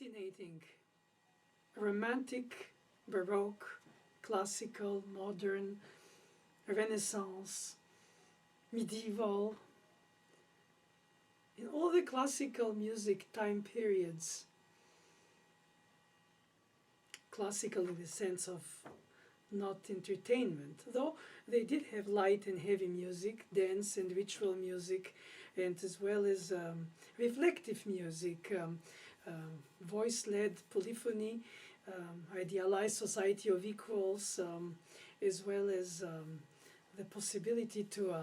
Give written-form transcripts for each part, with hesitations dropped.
fascinating. Romantic, Baroque, classical, modern, Renaissance, medieval. In all the classical music time periods, classical in the sense of not entertainment, though they did have light and heavy music, dance and ritual music, and as well as reflective music, voice-led polyphony, idealized society of equals, as well as the possibility to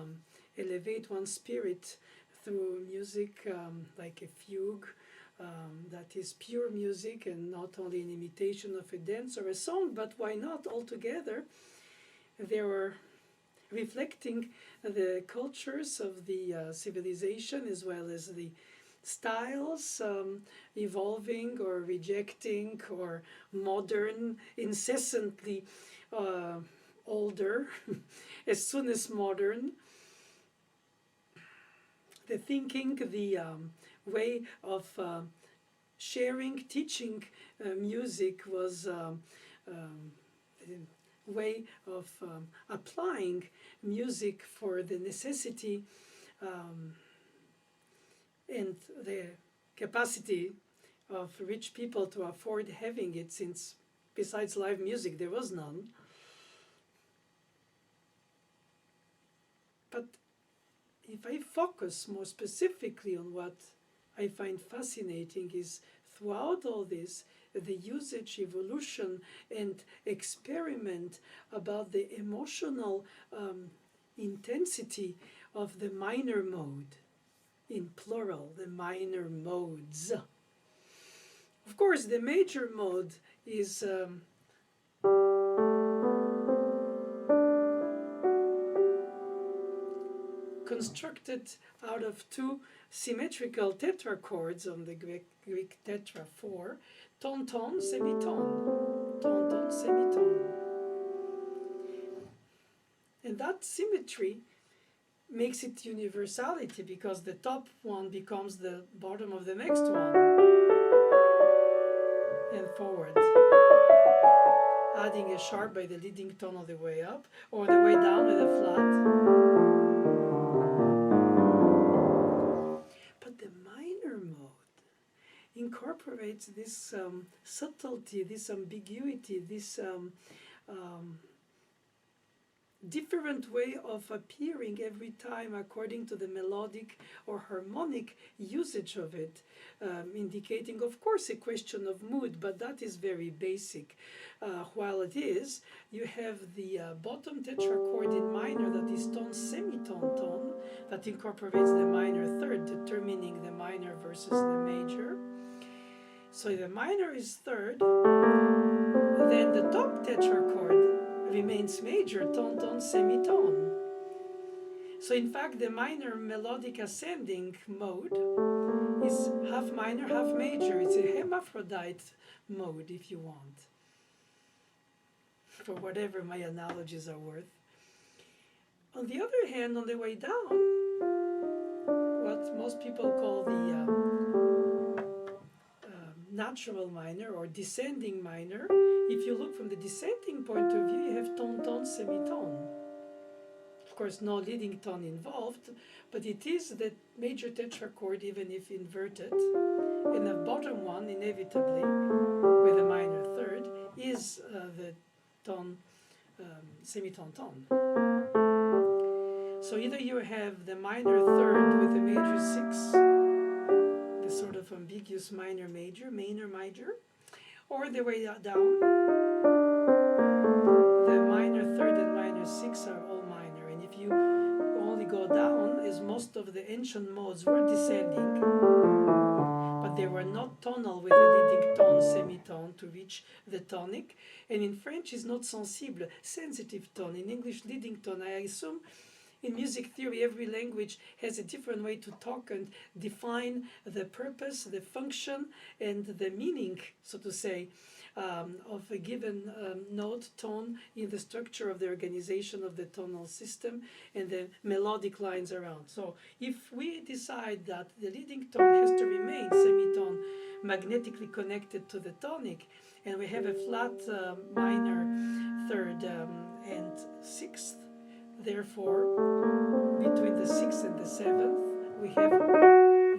elevate one's spirit through music like a fugue, that is pure music and not only an imitation of a dance or a song, but why not altogether? They were reflecting the cultures of the civilization as well as the styles evolving or rejecting or modern, incessantly older, as soon as modern. The thinking, the way of sharing, teaching music was a way of applying music for the necessity and the capacity of rich people to afford having it, since besides live music there was none. But if I focus more specifically on what I find fascinating is throughout all this, the usage, evolution, and experiment about the emotional intensity of the minor mode, in plural, the minor modes. Of course, the major mode is constructed out of two symmetrical tetrachords on the Greek tetra 4, ton, ton, semitone, ton, ton, semitone. And that symmetry makes it universality, because the top one becomes the bottom of the next one, and forward, adding a sharp by the leading tone on the way up, or the way down with a flat. Incorporates this subtlety, this ambiguity, this different way of appearing every time according to the melodic or harmonic usage of it, indicating, of course, a question of mood, but that is very basic. While it is, you have the bottom tetrachord in minor, that is ton, semitone, ton, that incorporates the minor third, determining the minor versus the major. So if the minor is third, then the top tetrachord remains major, ton, ton, semitone. So in fact, the minor melodic ascending mode is half minor, half major. It's a hermaphrodite mode, if you want, for whatever my analogies are worth. On the other hand, on the way down, what most people call the natural minor or descending minor, if you look from the descending point of view, you have ton, ton, semitone. Of course, no leading tone involved, but it is the major tetrachord, even if inverted, and the bottom one, inevitably, with a minor third, is the tone, semitone tone. So either you have the minor third with the major 6, the sort of ambiguous minor major, major, or the way down, the minor third and minor 6 are all minor. And if you only go down, as most of the ancient modes were descending, but they were not tonal with a leading tone, semitone, to reach the tonic. And in French is not sensible, sensitive tone. In English, leading tone, I assume, in music theory, every language has a different way to talk and define the purpose, the function, and the meaning, so to say, of a given note, tone, in the structure of the organization of the tonal system and the melodic lines around. So if we decide that the leading tone has to remain semitone, magnetically connected to the tonic, and we have a flat minor third and sixth, therefore between the sixth and the seventh we have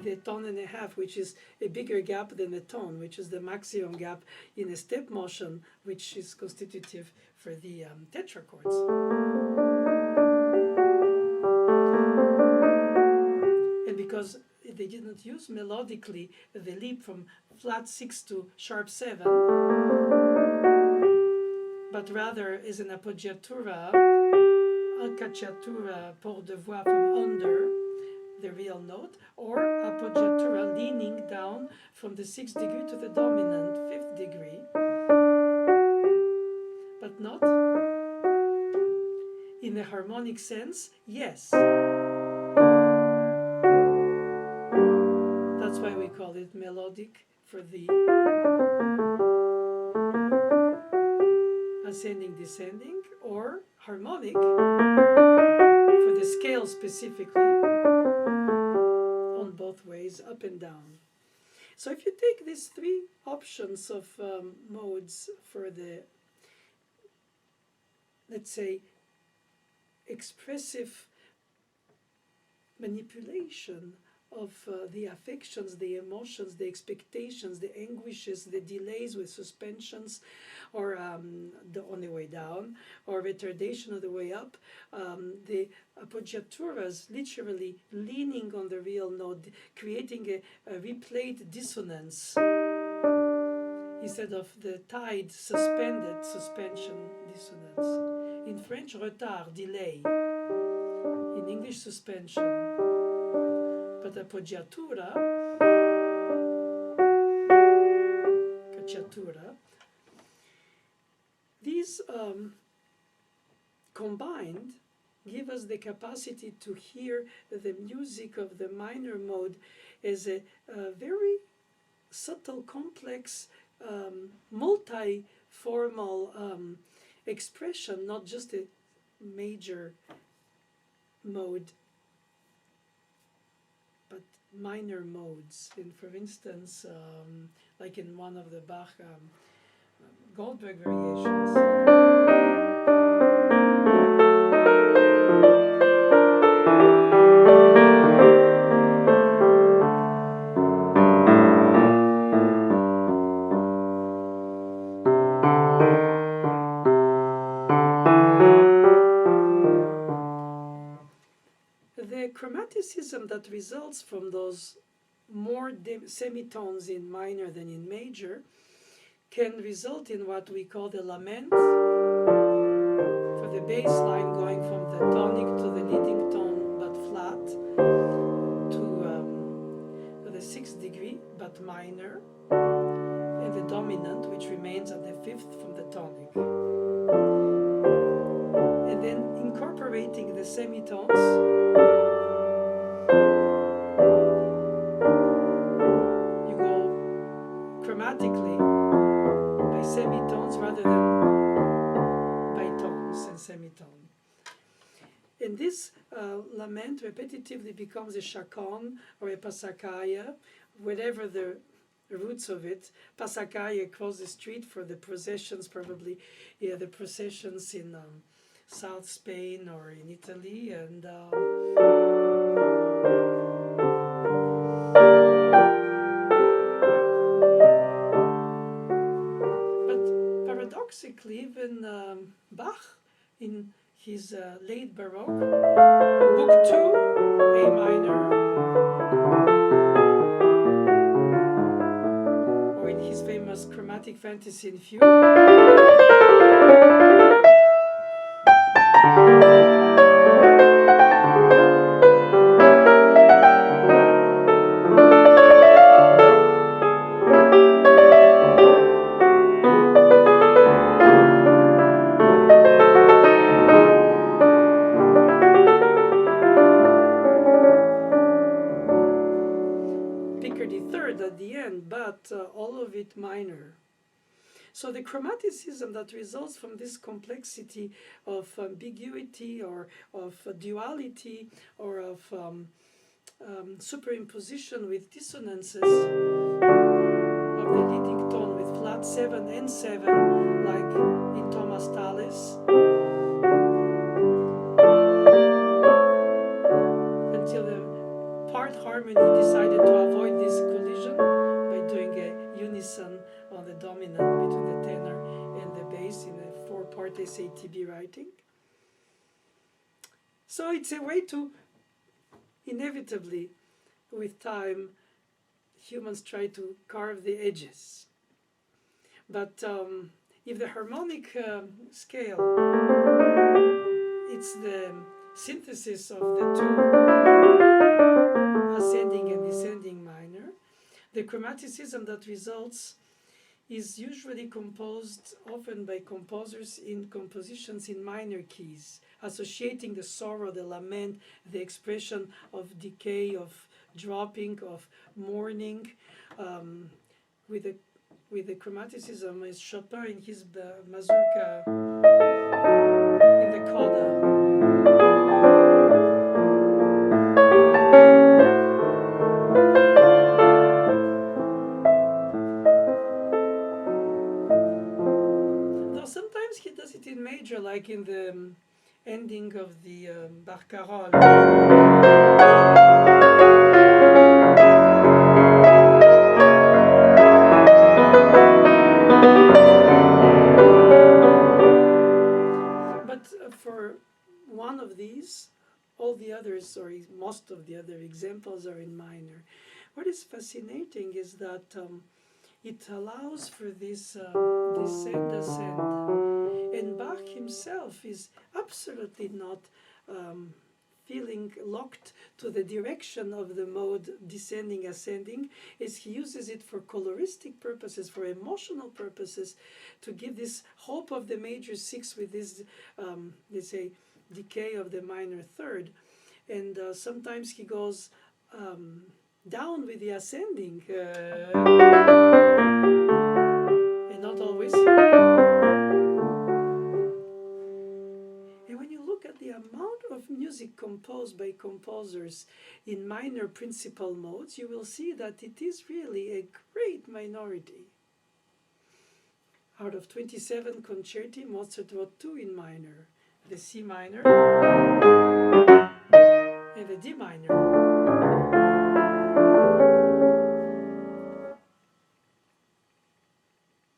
the tone and a half, which is a bigger gap than the tone, which is the maximum gap in a step motion, which is constitutive for the tetrachords. And because they didn't use melodically the leap from flat 6 to sharp 7, but rather as an appoggiatura, accacciatura pour de voix from under the real note, or appoggiatura leaning down from the 6th degree to the dominant 5th degree, but not in a harmonic sense. Yes, that's why we call it melodic for the ascending descending, or harmonic for the scale specifically, on both ways, up and down. So if you take these three options of modes for the, let's say, expressive manipulation of the affections, the emotions, the expectations, the anguishes, the delays with suspensions, or on the way down, or retardation on the way up, the appoggiaturas literally leaning on the real note, creating a replayed dissonance instead of the tied, suspended suspension dissonance. In French, retard, delay. In English, suspension. But appoggiatura, cacciatura, these combined give us the capacity to hear the music of the minor mode as a very subtle, complex, multi-formal expression, not just a major mode, but minor modes. And for instance, like in one of the Bach Goldberg variations, the chromaticism that results from those more semitones in minor than in major can result in what we call the lament for the bass line, going from the tonic to the leading tone but flat, to the 6th degree but minor, and the dominant, which remains at the 5th from the tonic. And then incorporating the semitones, you go chromatically by semitones rather than by tones and semitone. And this lament repetitively becomes a chaconne or a passacaglia, whatever the roots of it. Passacaglia across the street for the processions, probably the processions in South Spain or in Italy, and but paradoxically, even Bach, in his late Baroque, Book 2, A minor, or in his famous Chromatic Fantasy in Fugue, it minor. So the chromaticism that results from this complexity of ambiguity or of duality or of superimposition with dissonances of the leading tone with flat 7 and 7, like in Thomas Tallis, until the part harmony decided to avoid this collision by doing a unison on the dominant between the tenor and the bass in a 4-part SATB writing. So it's a way to, inevitably, with time, humans try to carve the edges. But if the harmonic scale, it's the synthesis of the two ascending and descending minor, the chromaticism that results is usually composed often by composers in compositions in minor keys, associating the sorrow, the lament, the expression of decay, of dropping, of mourning, with the chromaticism is Chopin in his mazurka in the coda. Though sometimes he does it in major, like in the ending of the Barcarolle. For one of these, all the others, or most of the other examples, are in minor. What is fascinating is that it allows for this descend, ascend. And Bach himself is absolutely not feeling locked to the direction of the mode descending, ascending, as he uses it for coloristic purposes, for emotional purposes, to give this hope of the major 6 with this, let's say, decay of the minor 3rd. And sometimes he goes down with the ascending, and not always. And when you look at the amount of music composed by composers in minor principal modes, you will see that it is really a great minority. Out of 27 concerti, Mozart wrote 2 in minor, the C minor and the D minor.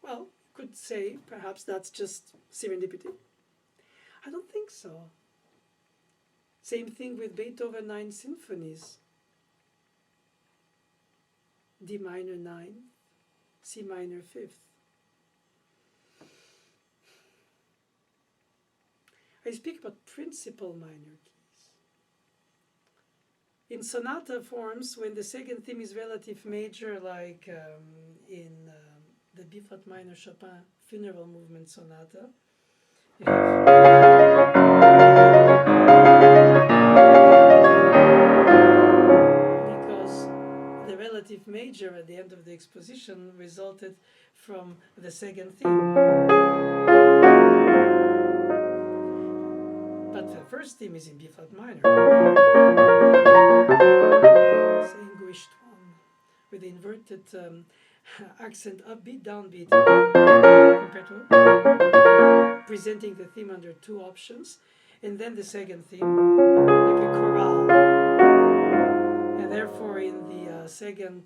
Well, you could say perhaps that's just serendipity. I don't think so. Same thing with Beethoven 9 symphonies. D minor 9, C minor 5th. I speak about principal minor keys. In sonata forms, when the 2nd theme is relative major, like in the B-flat minor Chopin funeral movement sonata, you have because the relative major at the end of the exposition resulted from the 2nd theme. But the 1st theme is in B-flat minor. It's an anguished one with the inverted accent, upbeat, downbeat, compared to presenting the theme under 2 options, and then the 2nd theme, like a chorale. And therefore, in the 2nd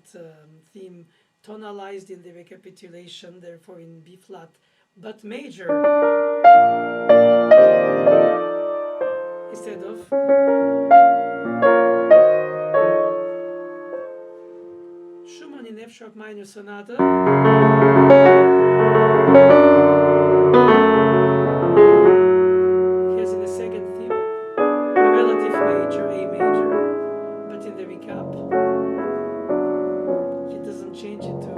theme, tonalized in the recapitulation, therefore in B-flat, but major, instead of Schumann in F-sharp minor sonata. He has in the 2nd theme a relative major, A major, but in the recap he doesn't change it to.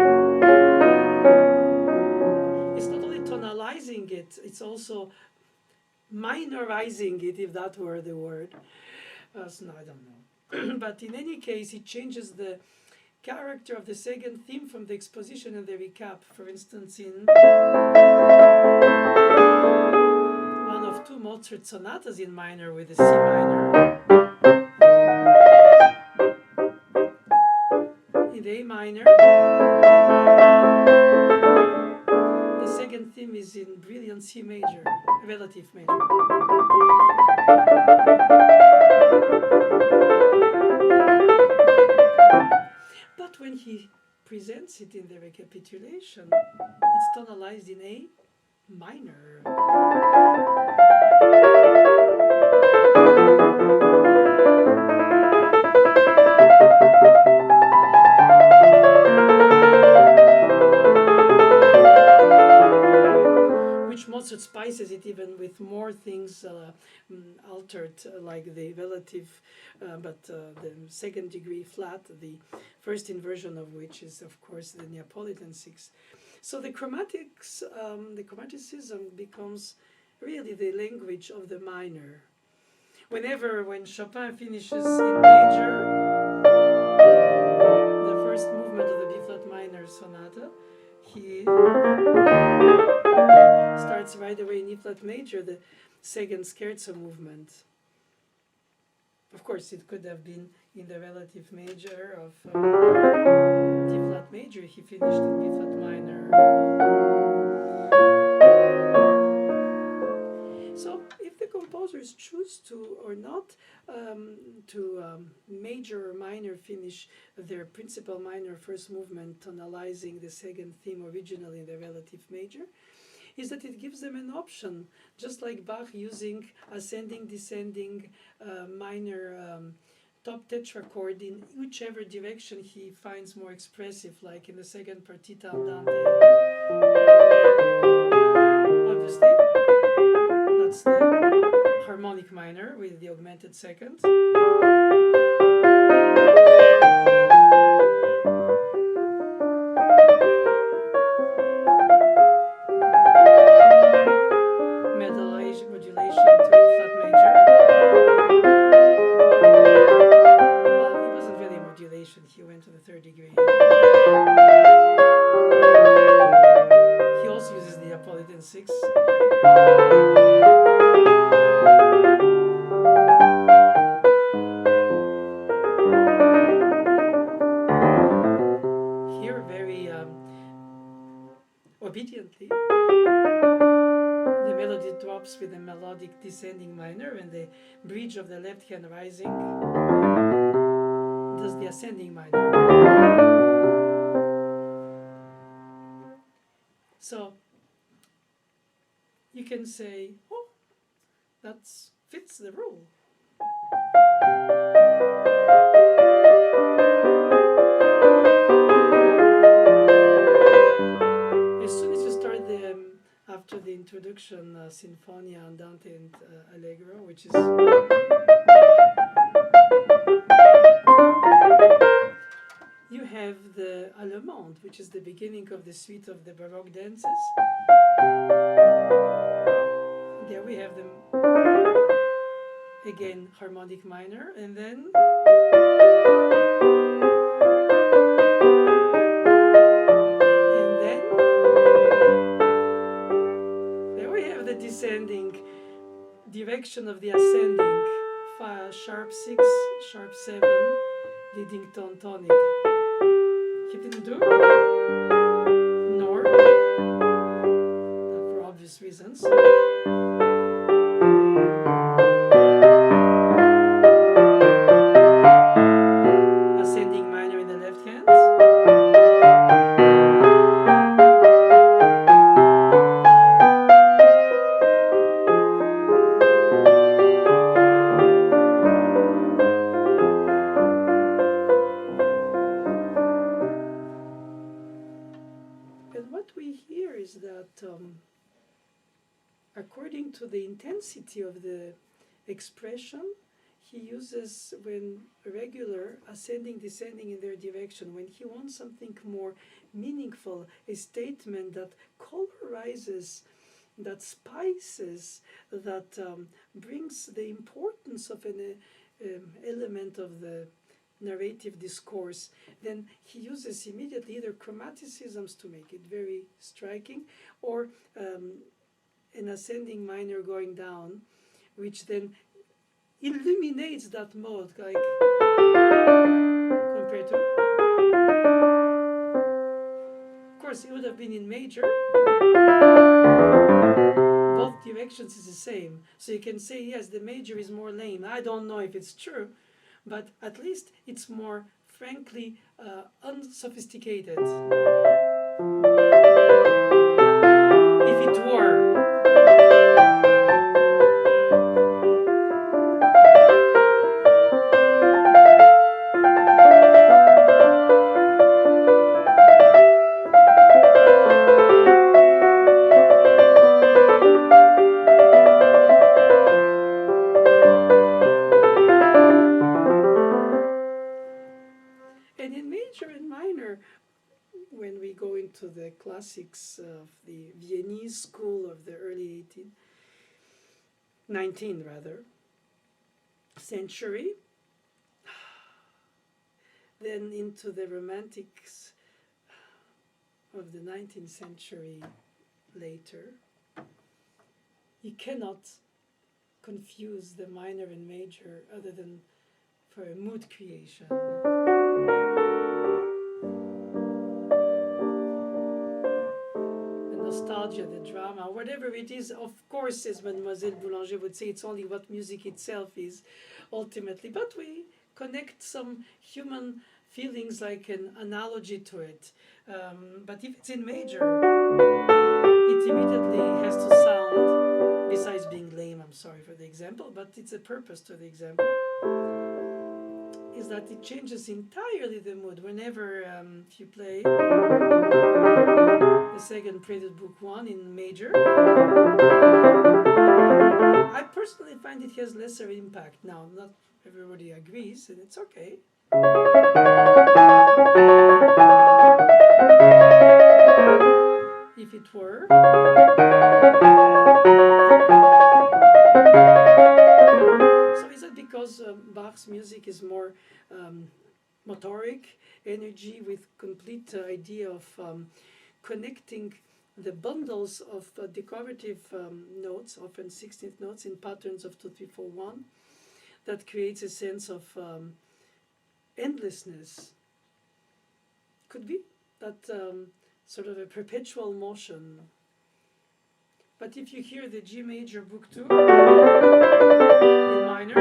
It's not only tonalizing it, it's also minorizing it, if that were the word. So no, I don't know. But in any case, it changes the character of the second theme from the exposition and the recap. For instance, in one of two Mozart sonatas in minor with a C minor, in the A minor, the second theme is in brilliant C major, relative major. But when he presents it in the recapitulation, it's tonalized in A minor. Which Mozart spices it even with more things altered, like the relative, but the second degree flat, the first inversion of which is, of course, the Neapolitan 6. So the chromatics, the chromaticism becomes really the language of the minor. When Chopin finishes in major, the first movement of the B-flat minor sonata, he starts right away in E-flat major, the second scherzo movement. Of course, it could have been in the relative major of D-flat major. He finished in B-flat minor. So, if the composers choose to or not major or minor finish their principal minor first movement, tonalizing the second theme originally in the relative major, is that it gives them an option, just like Bach using ascending, descending, minor top tetrachord in whichever direction he finds more expressive, like in the second partita Andante. Obviously, that's the harmonic minor with the augmented second. Modulation to E-flat major. Well, it wasn't really a modulation, he went to the third degree. He also uses the Neapolitan 6. Here, very obediently, the melody drops with a melodic descending minor, and the bridge of the left hand rising does the ascending minor. So you can say, oh, that fits the rule. As soon as you start after the introduction, Sinfonia, Andante, and Allegro, which is you have the Allemande, which is the beginning of the suite of the Baroque dances. There we have them again, harmonic minor, and then descending direction of the ascending, sharp 6, sharp 7, leading tone tonic. He didn't do nor, for obvious reasons. Ascending minor in the left hand. According to the intensity of the expression, he uses, when regular, ascending, descending in their direction. When he wants something more meaningful, a statement that colorizes, that spices, that brings the importance of an element of the narrative discourse, then he uses immediately either chromaticisms to make it very striking, or an ascending minor going down, which then illuminates that mode, like compared to. Of course, it would have been in major. Both directions is the same. So you can say, yes, the major is more lame. I don't know if it's true, but at least it's more, frankly, unsophisticated. If it were. And in major and minor, when we go into the classics of the Viennese school of the early 19th century, then into the romantics of the 19th century later, you cannot confuse the minor and major other than for a mood creation. Nostalgia, the drama, whatever it is, of course, as Mademoiselle Boulanger would say, it's only what music itself is, ultimately. But we connect some human feelings like an analogy to it. But if it's in major, it immediately has to sound, besides being lame, I'm sorry for the example, but it's a purpose to the example, is that it changes entirely the mood. Whenever, if you play the second Prelude Book 1 in major, I personally find it has lesser impact. Now, not everybody agrees, and it's okay. If it were. So is it because Bach's music is more motoric, energy with complete idea of connecting the bundles of decorative notes, often 16th notes in patterns of 2, 3, 4, 1, that creates a sense of endlessness? Could be that sort of a perpetual motion. But if you hear the G major Book 2 in minor,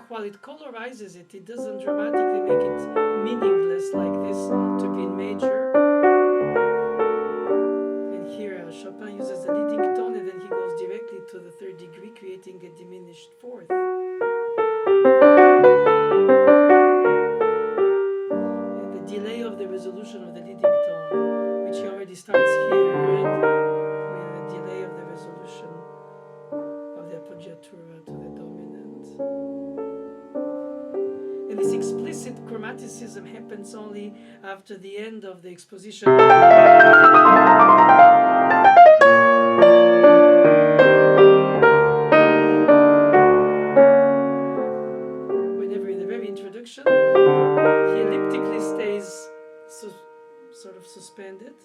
while it colorizes it, it doesn't dramatically make it meaningless like this to be in major. And here Chopin uses the leading tone, and then he goes directly to the third degree, creating a diminished fourth. And the delay of the resolution of the leading tone, which he already starts here, right? With the delay of the resolution of the appoggiatura to the dominant. And this explicit chromaticism happens only after the end of the exposition. Whenever in the very introduction, he elliptically stays sort of suspended.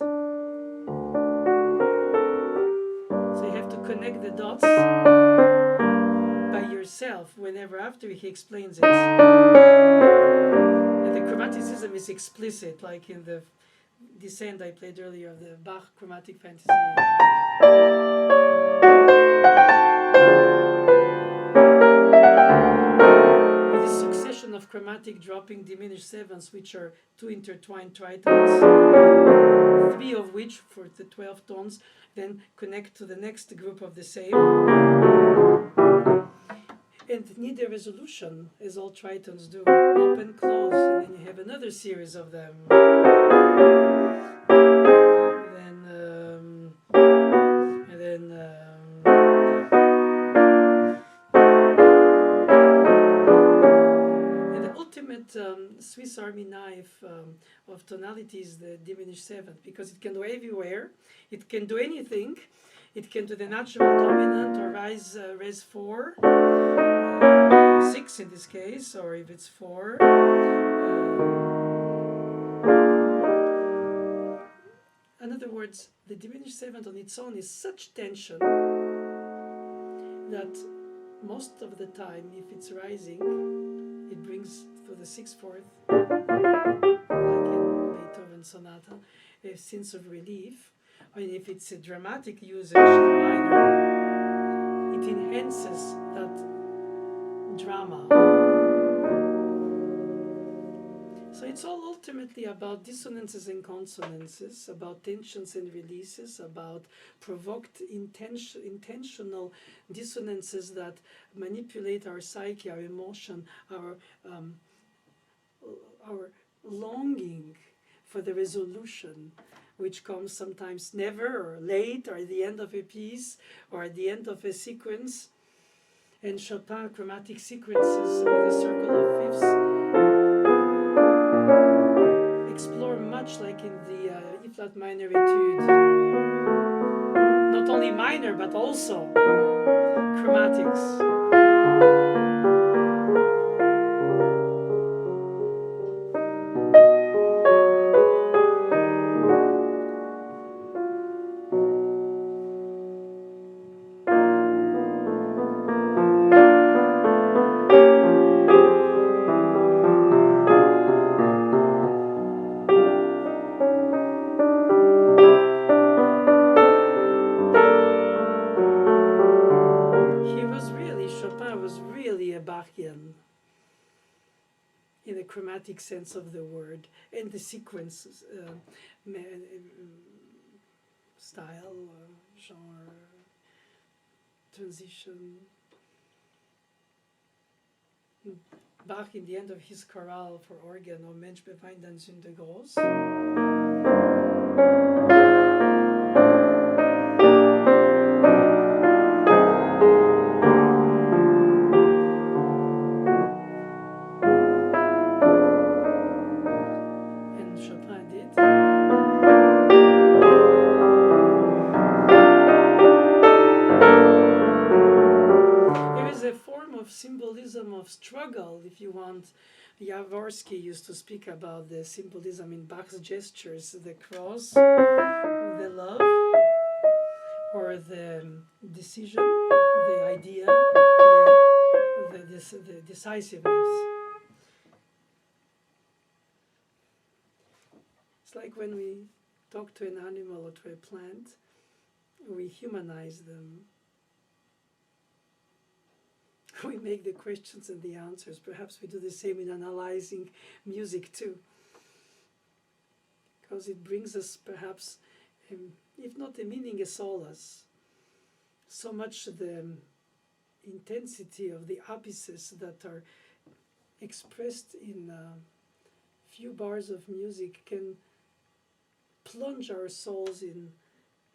So you have to connect the dots by yourself whenever after he explains it. And the chromaticism is explicit, like in the descent I played earlier of the Bach chromatic fantasy. With this succession of chromatic dropping diminished sevenths, which are two intertwined tritones, three of which, for the 12 tones, then connect to the next group of the same. And need a resolution, as all tritones do, open, close, and then you have another series of them. And the ultimate Swiss Army knife of tonalities, the diminished seventh, because it can go everywhere, it can do anything. It can do the natural dominant or rise 4, 6 in this case, or if it's 4. In other words, the diminished seventh on its own is such tension that most of the time, if it's rising, it brings to the 6/4, like in Beethoven's sonata, a sense of relief. And if it's a dramatic usage in minor, it enhances that drama. So it's all ultimately about dissonances and consonances, about tensions and releases, about provoked intentional dissonances that manipulate our psyche, our emotion, our longing for the resolution, which comes sometimes never, or late, or at the end of a piece, or at the end of a sequence. And Chopin chromatic sequences with a circle of fifths explore much like in the E-flat minor etude, not only minor but also chromatics. Chopin was really a Bachian in the chromatic sense of the word, and the sequence style, genre, transition. Bach, in the end of his chorale for organ, O Mensch beweint deine Sünde groß, symbolism of struggle, if you want. Jaworski used to speak about the symbolism in Bach's gestures, the cross, the love, or the decision, the idea, the decisiveness. It's like when we talk to an animal or to a plant, we humanize them. We make the questions and the answers. Perhaps we do the same in analyzing music too, because it brings us perhaps, if not a meaning, a solace. So much the intensity of the abysses that are expressed in few bars of music can plunge our souls in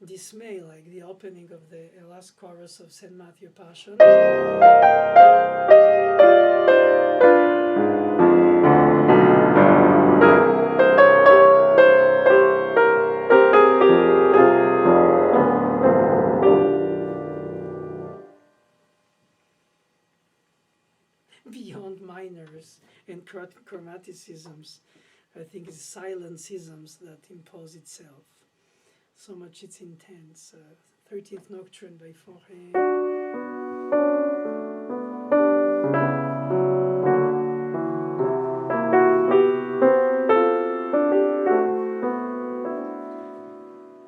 dismay, like the opening of the last chorus of St. Matthew Passion. Beyond minors and chromaticisms, I think it's silencisms that impose itself. So much it's intense. 13th Nocturne by Fauré.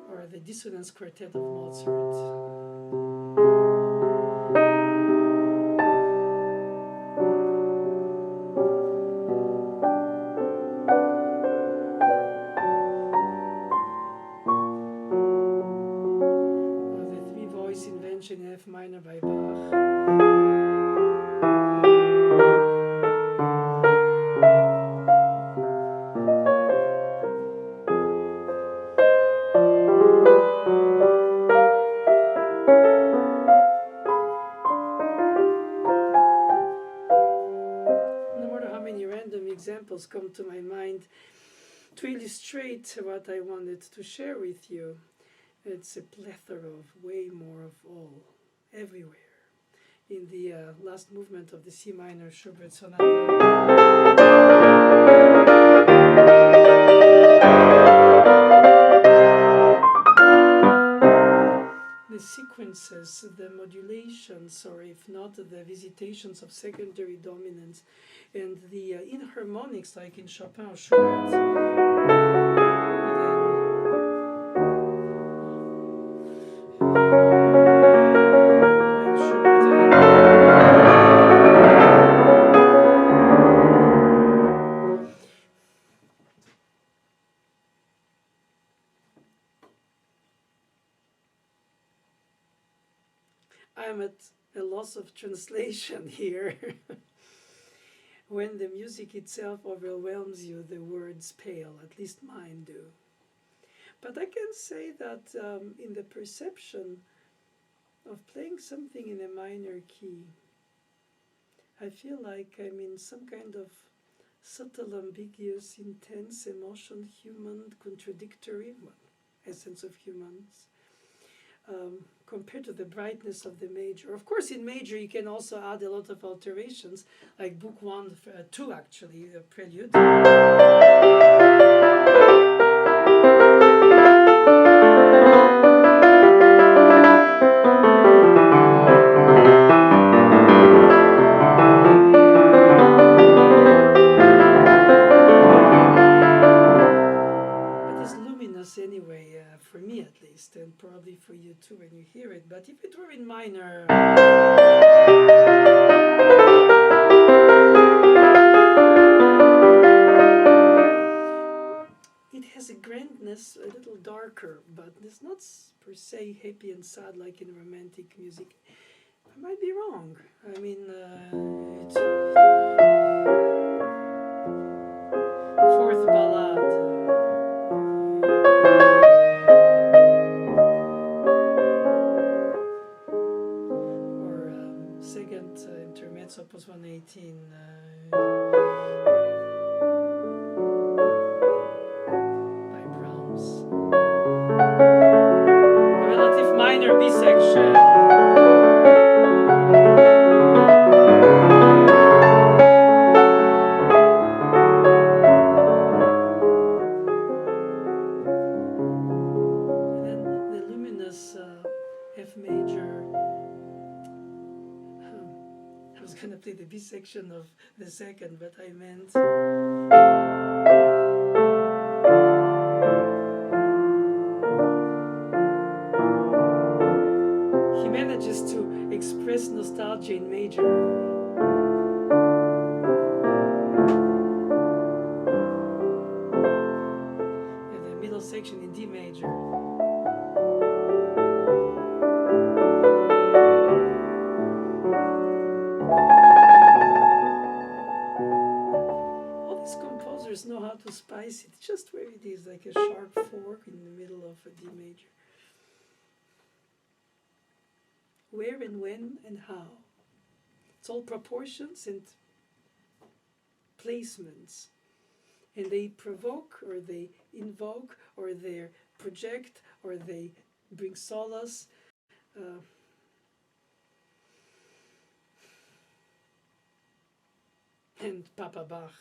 Or the Dissonance Quartet of Mozart. In F minor by Bach. No matter how many random examples come to my mind to illustrate what I wanted to share with you, it's a plethora of way more of all, everywhere. in the last movement of the C minor Schubert Sonata. The sequences, the modulations, or if not, the visitations of secondary dominants, and the inharmonics, like in Chopin or Schubert. I'm at a loss of translation here. When the music itself overwhelms you, the words pale, at least mine do. But I can say that in the perception of playing something in a minor key, I feel like I'm in some kind of subtle, ambiguous, intense emotion, human, contradictory, essence of humans, compared to the brightness of the major. Of course, in major you can also add a lot of alterations, like Book 1, 2 actually, the prelude. Anyway, for me at least, and probably for you too when you hear it. But if it were in minor, it has a grandness a little darker, but it's not per se happy and sad like in romantic music. I might be wrong. I mean, it's fourth ballade. Opus 118 by Brahms. A relative minor B section. And then the luminous F major. I was going to play the B section of the second, but I meant he manages to express nostalgia in major. And the middle section in D major. Know how to spice it just where it is, like a sharp fork in the middle of a D major. Where and when and how. It's all proportions and placements. And they provoke, or they invoke, or they project, or they bring solace. And Papa Bach.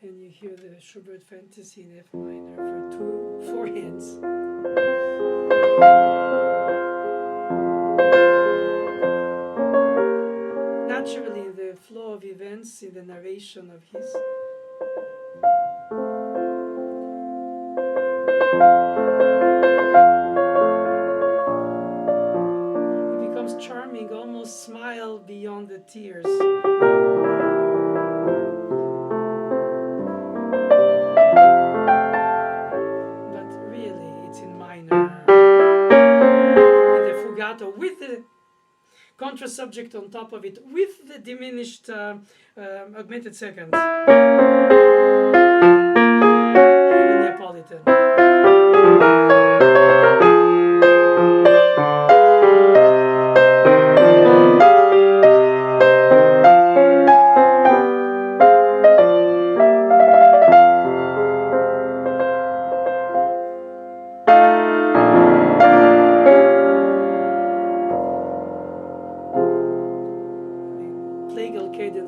And you hear the Schubert Fantasy in F minor for 4 hands. Naturally, the flow of events in the narration of his it becomes charming contra subject on top of it with the diminished augmented second. Neapolitan.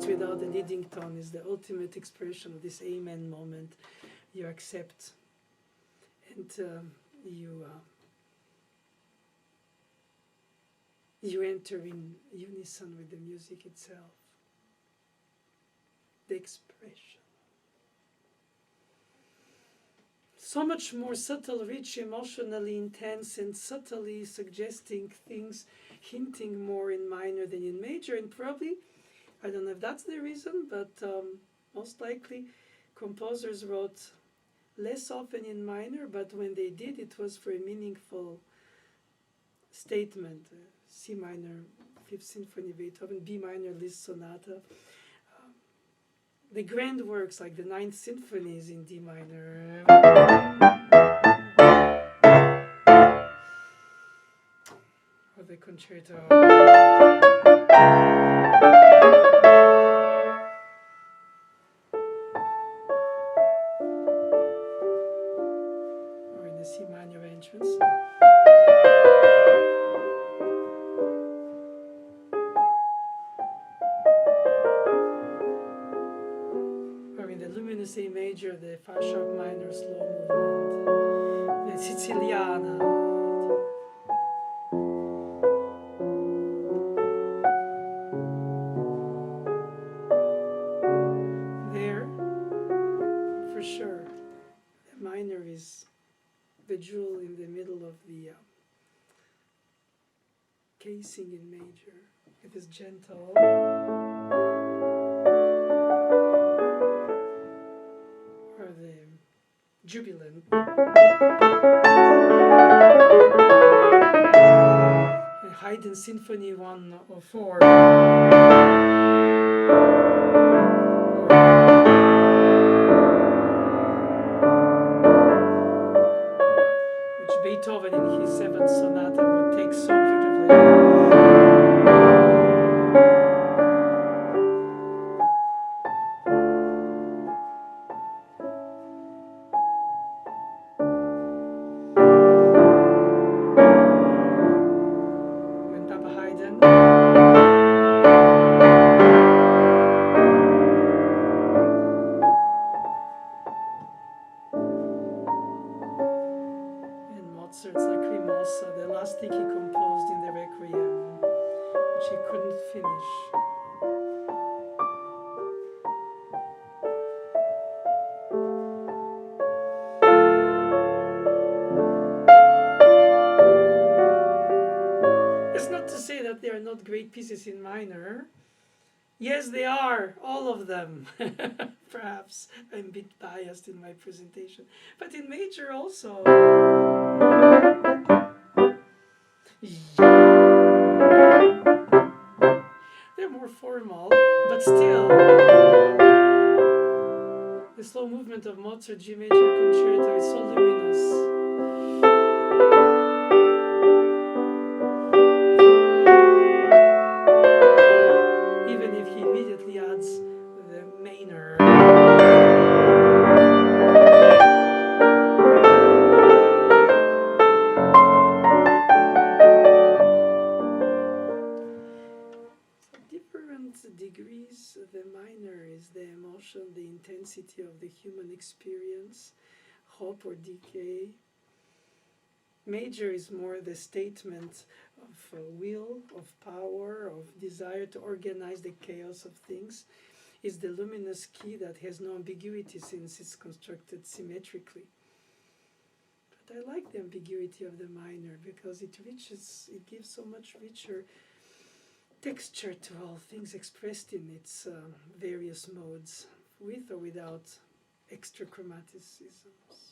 Without the leading tone is the ultimate expression of this amen moment. You accept and you enter in unison with the music itself, the expression. So much more subtle, rich, emotionally intense, and subtly suggesting things, hinting more in minor than in major, and probably, I don't know if that's the reason, but most likely composers wrote less often in minor, but when they did, it was for a meaningful statement. C minor, Fifth Symphony, Beethoven, B minor, Liszt Sonata. The grand works like the Ninth Symphony is in D minor. Or the concerto. C minor arrangements. Or in the luminous A major, the Fa sharp minor slow movement, the Siciliana. There, for sure, the minor is the jewel in the middle of the casing in major. It is gentle. Or the jubilant. Haydn Symphony 104. Beethoven in his 7th sonata would take so beautifully. When Papa Haydn. Mozart's Lacrimosa, the last thing he composed in the Requiem, which he couldn't finish. It's not to say that they are not great pieces in minor. Yes, they are, all of them. Perhaps I'm a bit biased in my presentation. But in major also. They're more formal, but still. The slow movement of Mozart G major concerto is so luminous. Even if he immediately adds the minor. Degrees, the minor is the emotion, the intensity of the human experience, hope or decay. Major is more the statement of will, of power, of desire to organize the chaos of things. Is the luminous key that has no ambiguity since it's constructed symmetrically. But I like the ambiguity of the minor because it gives so much richer texture to all things expressed in its various modes, with or without extra chromaticisms.